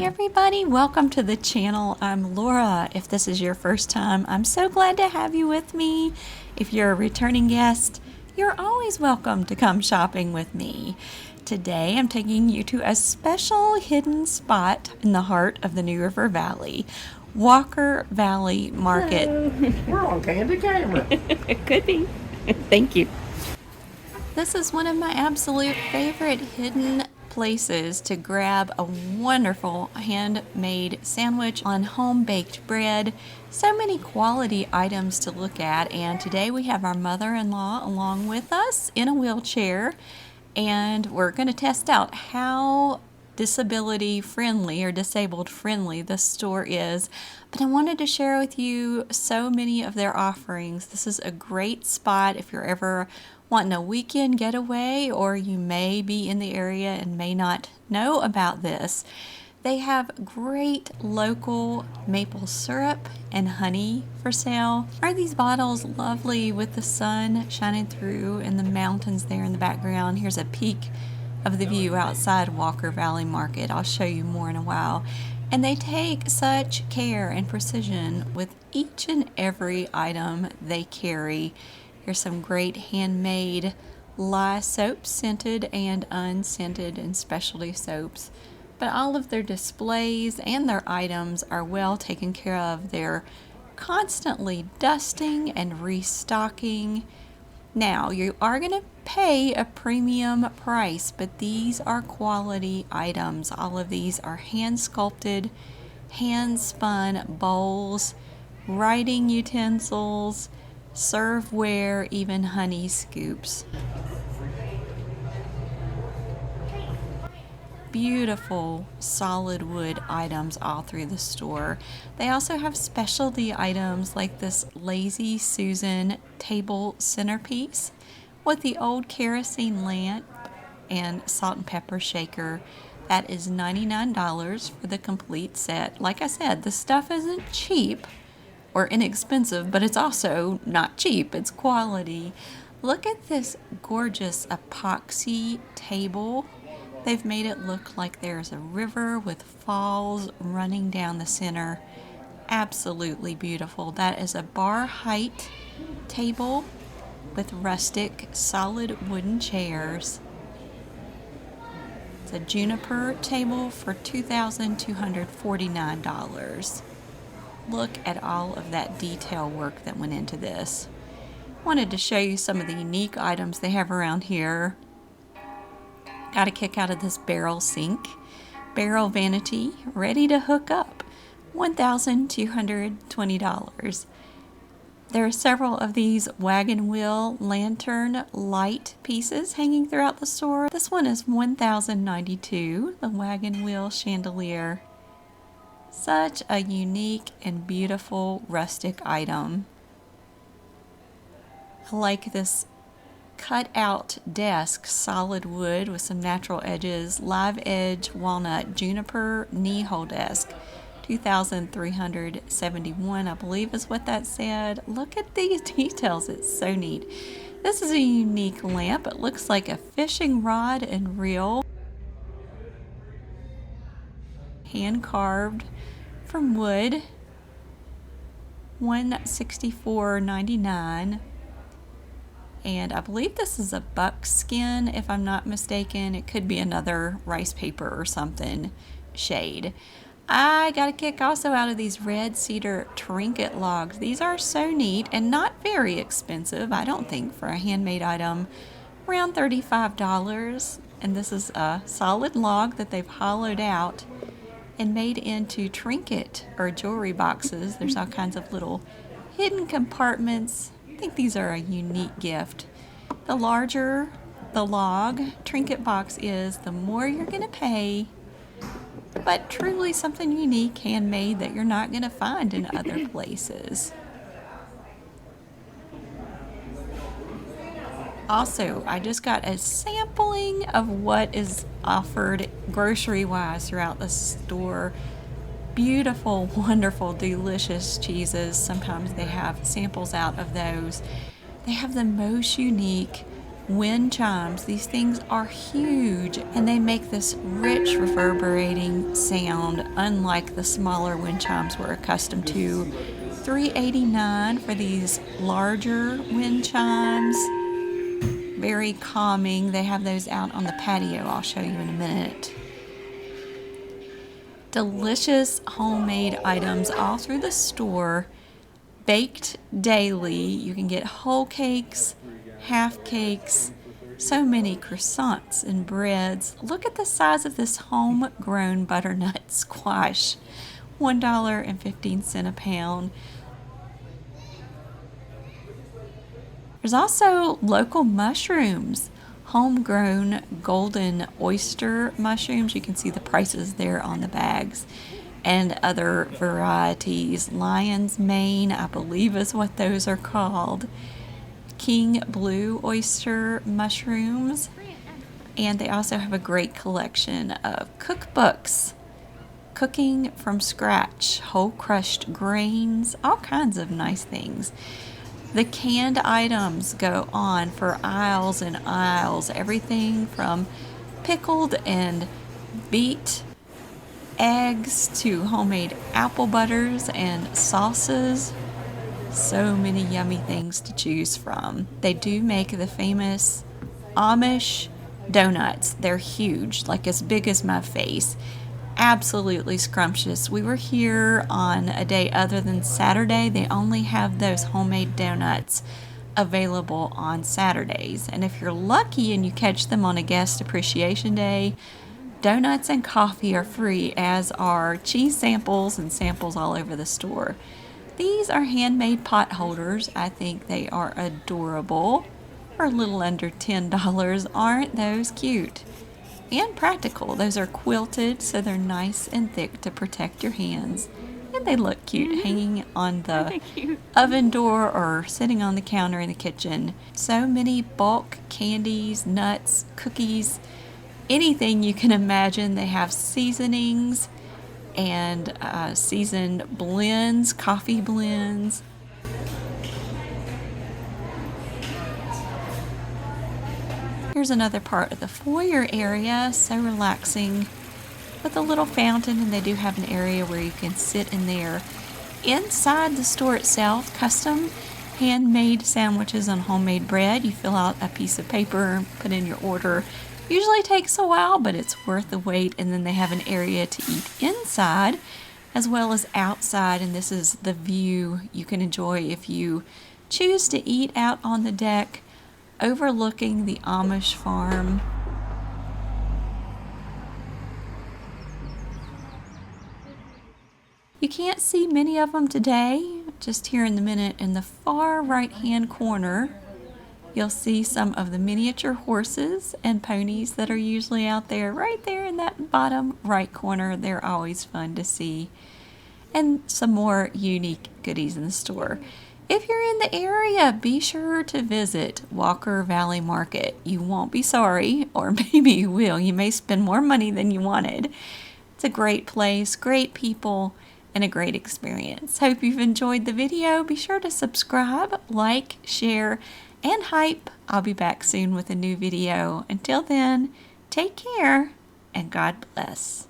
Hey everybody, welcome to the channel. I'm Laura. If this is your first time, I'm so glad to have you with me. If you're a returning guest, you're always welcome to come shopping with me. Today I'm taking you to a special hidden spot in the heart of the New River Valley, Walker Valley Market. Hello. We're on candid camera. It could be. Thank you. This is one of my absolute favorite hidden places to grab a wonderful handmade sandwich on home-baked bread. So many quality items to look at, and today we have our mother-in-law along with us in a wheelchair, and we're going to test out how disability friendly or disabled friendly this store is. But I wanted to share with you so many of their offerings. This is a great spot if you're ever wanting a weekend getaway, or you may be in the area and may not know about this. They have great local maple syrup and honey for sale. Aren't these bottles lovely with the sun shining through and the mountains there in the background? Here's a peek of the view outside Walker Valley Market. I'll show you more in a while. And they take such care and precision with each and every item they carry. Here's some great handmade lye soaps, scented and unscented, and specialty soaps. But all of their displays and their items are well taken care of. They're constantly dusting and restocking. Now, you are going to pay a premium price, but these are quality items. All of these are hand-sculpted, hand-spun bowls, writing utensils, serveware, even honey scoops. Beautiful solid wood items all through the store. They also have specialty items like this Lazy Susan table centerpiece with the old kerosene lamp and salt and pepper shaker. That is $99 for the complete set. Like I said, the stuff isn't cheap or inexpensive, but it's also not cheap. It's quality. Look at this gorgeous epoxy table. They've made it look like there's a river with falls running down the center. Absolutely beautiful. That is a bar height table with rustic solid wooden chairs. It's a juniper table for $2,249. Look at all of that detail work that went into this. Wanted to show you some of the unique items they have around here. Got a kick out of this barrel sink. Barrel vanity, ready to hook up. $1,220. There are several of these wagon wheel lantern light pieces hanging throughout the store. This one is $1,092, the wagon wheel chandelier. Such a unique and beautiful rustic item. I like this cut out desk, solid wood with some natural edges, live edge walnut juniper knee hole desk. $2,371, I believe is what that said. Look at these details, it's so neat. This is a unique lamp. It looks like a fishing rod and reel. Hand carved from wood. $164.99. And I believe this is a buckskin, if I'm not mistaken. It could be another rice paper or something shade. I got a kick also out of these red cedar trinket logs. These are so neat and not very expensive, I don't think, for a handmade item. Around $35. And this is a solid log that they've hollowed out and made into trinket or jewelry boxes. There's all kinds of little hidden compartments. I think these are a unique gift. The larger the log trinket box is, the more you're going to pay, but truly something unique, handmade, that you're not going to find in other places. Also, I just got a sampling of what is offered grocery-wise throughout the store. Beautiful, wonderful, delicious cheeses. Sometimes they have samples out of those. They have the most unique wind chimes. These things are huge and they make this rich reverberating sound unlike the smaller wind chimes we're accustomed to. $3.89 for these larger wind chimes. Very calming. They have those out on the patio. I'll show you in a minute. Delicious homemade items all through the store, baked daily. You can get whole cakes, half cakes, so many croissants and breads. Look at the size of this homegrown butternut squash, $1.15 a pound. There's also local mushrooms, homegrown golden oyster mushrooms. You can see the prices there on the bags, and other varieties. Lion's mane, I believe is what those are called. King blue oyster mushrooms. And they also have a great collection of cookbooks, cooking from scratch, whole crushed grains, all kinds of nice things. The canned items go on for aisles and aisles. Everything from pickled and beet eggs to homemade apple butters and sauces. So many yummy things to choose from. They do make the famous Amish donuts. They're huge, like as big as my face. Absolutely scrumptious. We were here on a day other than Saturday. They only have those homemade donuts available on Saturdays. And if you're lucky and you catch them on a guest appreciation day, donuts and coffee are free, as are cheese samples and samples all over the store. These are handmade pot holders. I think they are adorable for a little under $10. Aren't those cute? And practical. Those are quilted, so they're nice and thick to protect your hands. And they look cute hanging on the oven door or sitting on the counter in the kitchen. So many bulk candies, nuts, cookies, anything you can imagine. They have seasonings and seasoned blends, coffee blends. Here's another part of the foyer area, so relaxing, with a little fountain, and they do have an area where you can sit in there. Inside the store itself, custom handmade sandwiches on homemade bread. You fill out a piece of paper, put in your order. Usually takes a while, but it's worth the wait. And then they have an area to eat inside as well as outside, and this is the view you can enjoy if you choose to eat out on the deck overlooking the Amish farm. You can't see many of them today. Just here in the minute, in the far right hand corner, you'll see some of the miniature horses and ponies that are usually out there. Right there in that bottom right corner, they're always fun to see. And some more unique goodies in the store. If you're in the area, be sure to visit Walker Valley Market. You won't be sorry, or maybe you will. You may spend more money than you wanted. It's a great place, great people, and a great experience. Hope you've enjoyed the video. Be sure to subscribe, like, share, and hype. I'll be back soon with a new video. Until then, take care and God bless.